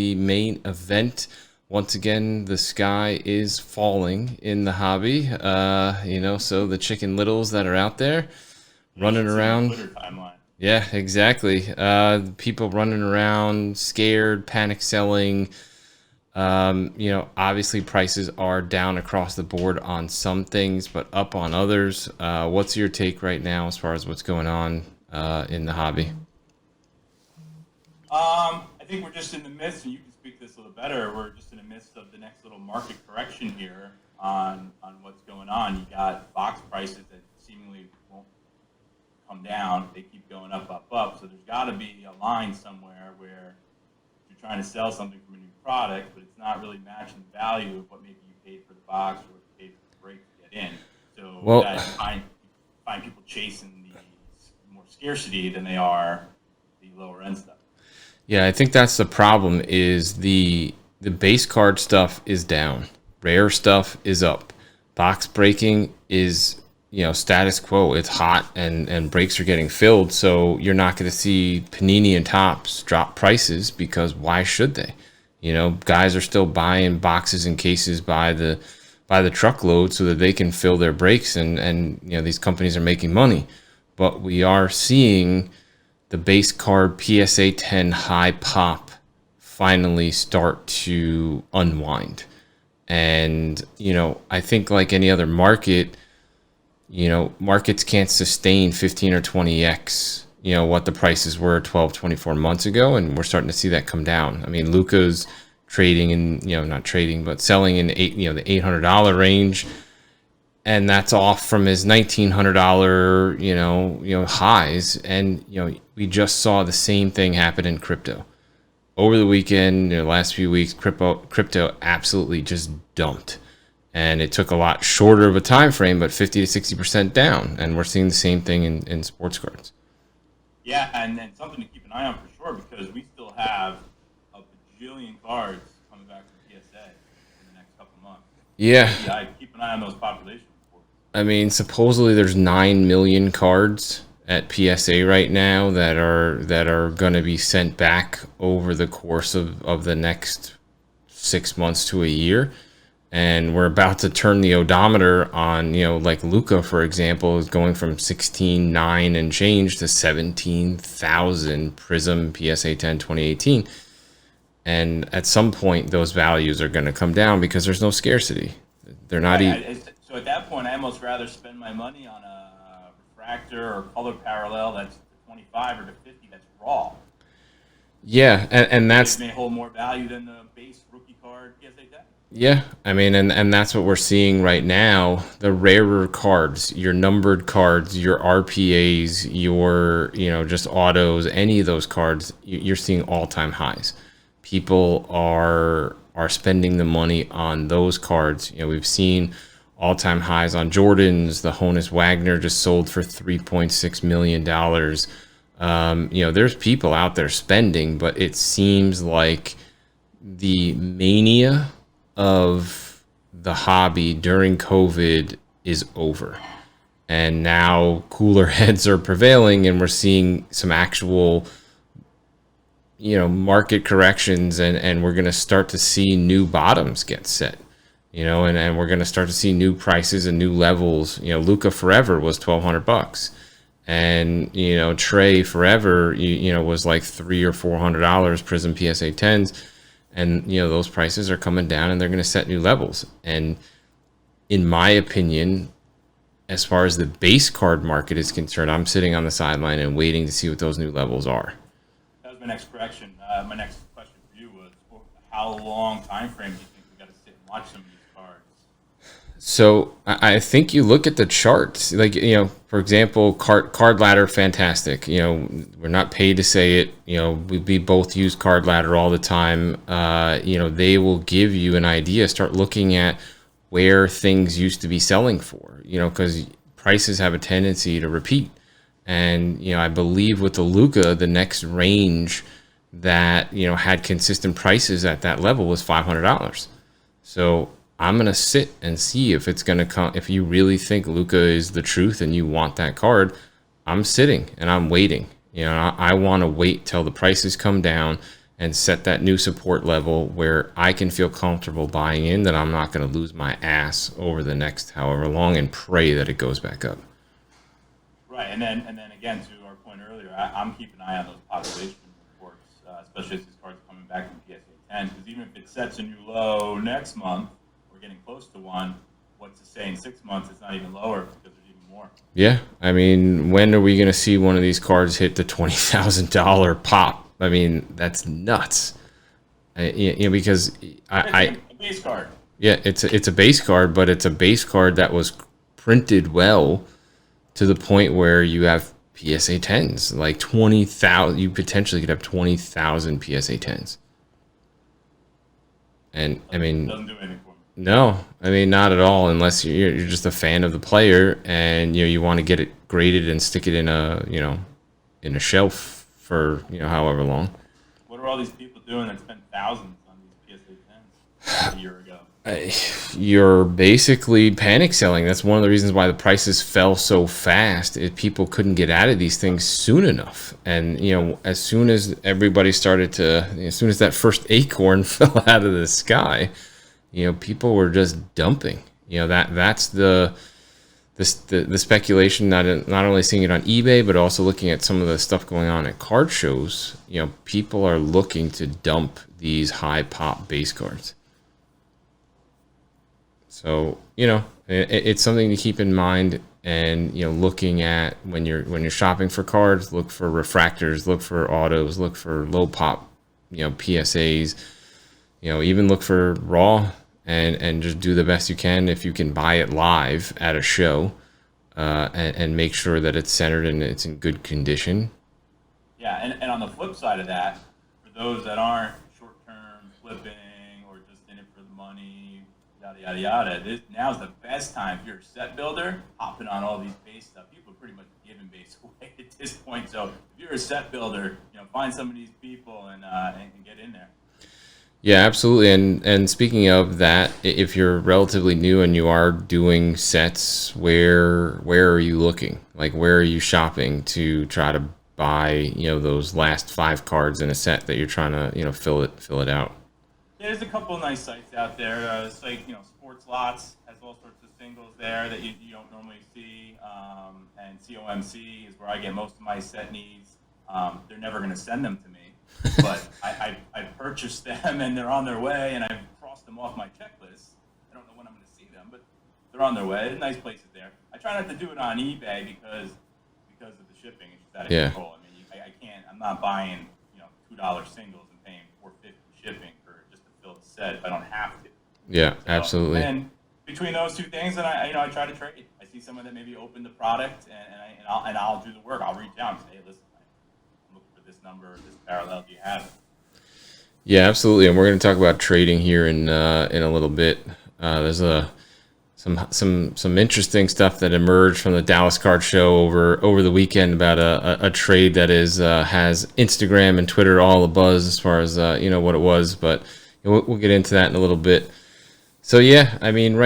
the main event. Once again, the sky is falling in the hobby. So the Chicken Littles that are out there Yeah, you running should see my around. Twitter timeline. Yeah, exactly. People running around, scared, panic selling. Obviously prices are down across the board on some things, but up on others. What's your take right now as far as what's going on in the hobby? I think we're just in the midst, and you can speak this a little better. We're just in the midst of the next little market correction here on what's going on. You got box prices that seemingly won't come down; they keep going up, up, up. So there's got to be a line somewhere where you're trying to sell something from a new product, but it's not really matching the value of what maybe you paid for the box or what you paid for the break to get in. So Well, that you find people chasing the more scarcity than they are the lower end stuff. yeah, I think that's the problem is the base card stuff is down. Rare stuff is up. Box breaking is, status quo. It's hot and breaks are getting filled, so you're not going to see Panini and Tops drop prices because why should they? Guys are still buying boxes and cases by the truckload so that they can fill their breaks and these companies are making money. But we are seeing the base card PSA 10 high pop finally start to unwind. And, I think like any other market, markets can't sustain 15 or 20x, what the prices were 12, 24 months ago. And we're starting to see that come down. I mean, Luca's trading in, not trading, but selling in the $800 range. And that's off from his $1,900, highs. And, we just saw the same thing happen in crypto over the weekend. The last few weeks, crypto absolutely just dumped, and it took a lot shorter of a time frame, but 50 to 60% down. And we're seeing the same thing in sports cards. Yeah, and then something to keep an eye on for sure because we still have a bajillion cards coming back from PSA in the next couple months. Yeah, Yeah, I keep an eye on those population reports. I mean, supposedly there's 9 million cards at PSA right now that are going to be sent back over the course of the next 6 months to a year. And we're about to turn the odometer on, like Luca, for example, is going from 16.9 and change to 17,000 Prism PSA 10 2018. And at some point, those values are going to come down because there's no scarcity. They're not Right. even. So at that point, I almost rather spend my money on a refractor or color parallel that's 25 or to 50 that's raw. Yeah, and It that's. may hold more value than the base rookie card PSA 10. Yeah, I mean, and that's what we're seeing right now. The rarer cards, your numbered cards, your RPAs, your, just autos, any of those cards, you're seeing all-time highs. People are spending the money on those cards. We've seen all-time highs on Jordans. The Honus Wagner just sold for $3.6 million. There's people out there spending, but it seems like the mania of the hobby during COVID is over. And now cooler heads are prevailing, and we're seeing some actual, market corrections, and we're going to start to see new bottoms get set. And we're going to start to see new prices and new levels. Luca Forever was $1,200, and Trey Forever, was like $300 or $400 Prism PSA 10s, and those prices are coming down, and they're going to set new levels. And in my opinion, as far as the base card market is concerned, I'm sitting on the sideline and waiting to see what those new levels are. That was my next correction. My next question for you was, how long time frame do you think we got to sit and watch some of these cards? So I think you look at the charts, like, for example, card ladder, fantastic. We're not paid to say it. We both use card ladder all the time. They will give you an idea. Start looking at where things used to be selling for, because prices have a tendency to repeat. And, I believe with the Luca, the next range that, had consistent prices at that level was $500. So I'm going to sit and see if it's going to come. If you really think Luca is the truth and you want that card, I'm sitting and I'm waiting. I want to wait till the prices come down and set that new support level where I can feel comfortable buying in, that I'm not going to lose my ass over the next however long and pray that it goes back up. Right, and then again, to our point earlier, I'm keeping an eye on those population reports, especially as these cards are coming back from PSA 10, because even if it sets a new low next month, we're getting close to one. What's to say in 6 months it's not even lower because there's even more. Yeah, I mean, when are we going to see one of these cards hit the $20,000 pop? I mean, that's nuts. Because it's a base card. Yeah, it's a base card, but it's a base card that was printed well to the point where you have PSA 10s, like 20,000. You potentially could have 20,000 PSA 10s. And I mean, doesn't do anything for me. No, I mean, not at all, unless you're just a fan of the player and you want to get it graded and stick it in a shelf for however long. What are all these people doing that spend thousands on these PSA 10s a year ago? You're basically panic selling. That's one of the reasons why the prices fell so fast. People couldn't get out of these things soon enough. And as soon as everybody started to, as soon as that first acorn fell out of the sky, people were just dumping. That's the speculation. Not only seeing it on eBay, but also looking at some of the stuff going on at card shows. People are looking to dump these high pop base cards. So it's something to keep in mind. And looking at when you're shopping for cards, look for refractors, look for autos, look for low pop, PSAs. Even look for raw. And just do the best you can if you can buy it live at a show, and make sure that it's centered and it's in good condition. Yeah, and on the flip side of that, for those that aren't short-term flipping or just in it for the money, yada yada yada, now's the best time. If you're a set builder, hopping on all these base stuff. People are pretty much giving base away at this point. So if you're a set builder, find some of these people and get in there. Yeah, absolutely. And speaking of that, if you're relatively new and you are doing sets, where are you looking? Like, where are you shopping to try to buy, those last 5 cards in a set that you're trying to, fill it out? Yeah, there's a couple of nice sites out there. It's like, Sports Lots has all sorts of singles there that you don't normally see. And COMC is where I get most of my set needs. They're never going to send them to me. But I purchased them and they're on their way, and I've crossed them off my checklist. I don't know when I'm going to see them, but they're on their way. There's nice places there. I try not to do it on eBay because of the shipping. It's just out of control. I mean, I can't. I'm not buying $2 singles and paying $4.50 shipping for just to fill the set if I don't have to. Yeah, absolutely. And between those two things, and I try to trade. I see someone that maybe opened the product, and I'll do the work. I'll reach out and say, hey, listen, this number or this parallel, do you have it? Yeah, absolutely. And we're going to talk about trading here in a little bit. There's some interesting stuff that emerged from the Dallas Card Show over the weekend about a trade that has Instagram and Twitter all abuzz as far as what it was. But we'll get into that in a little bit. So yeah, I mean, right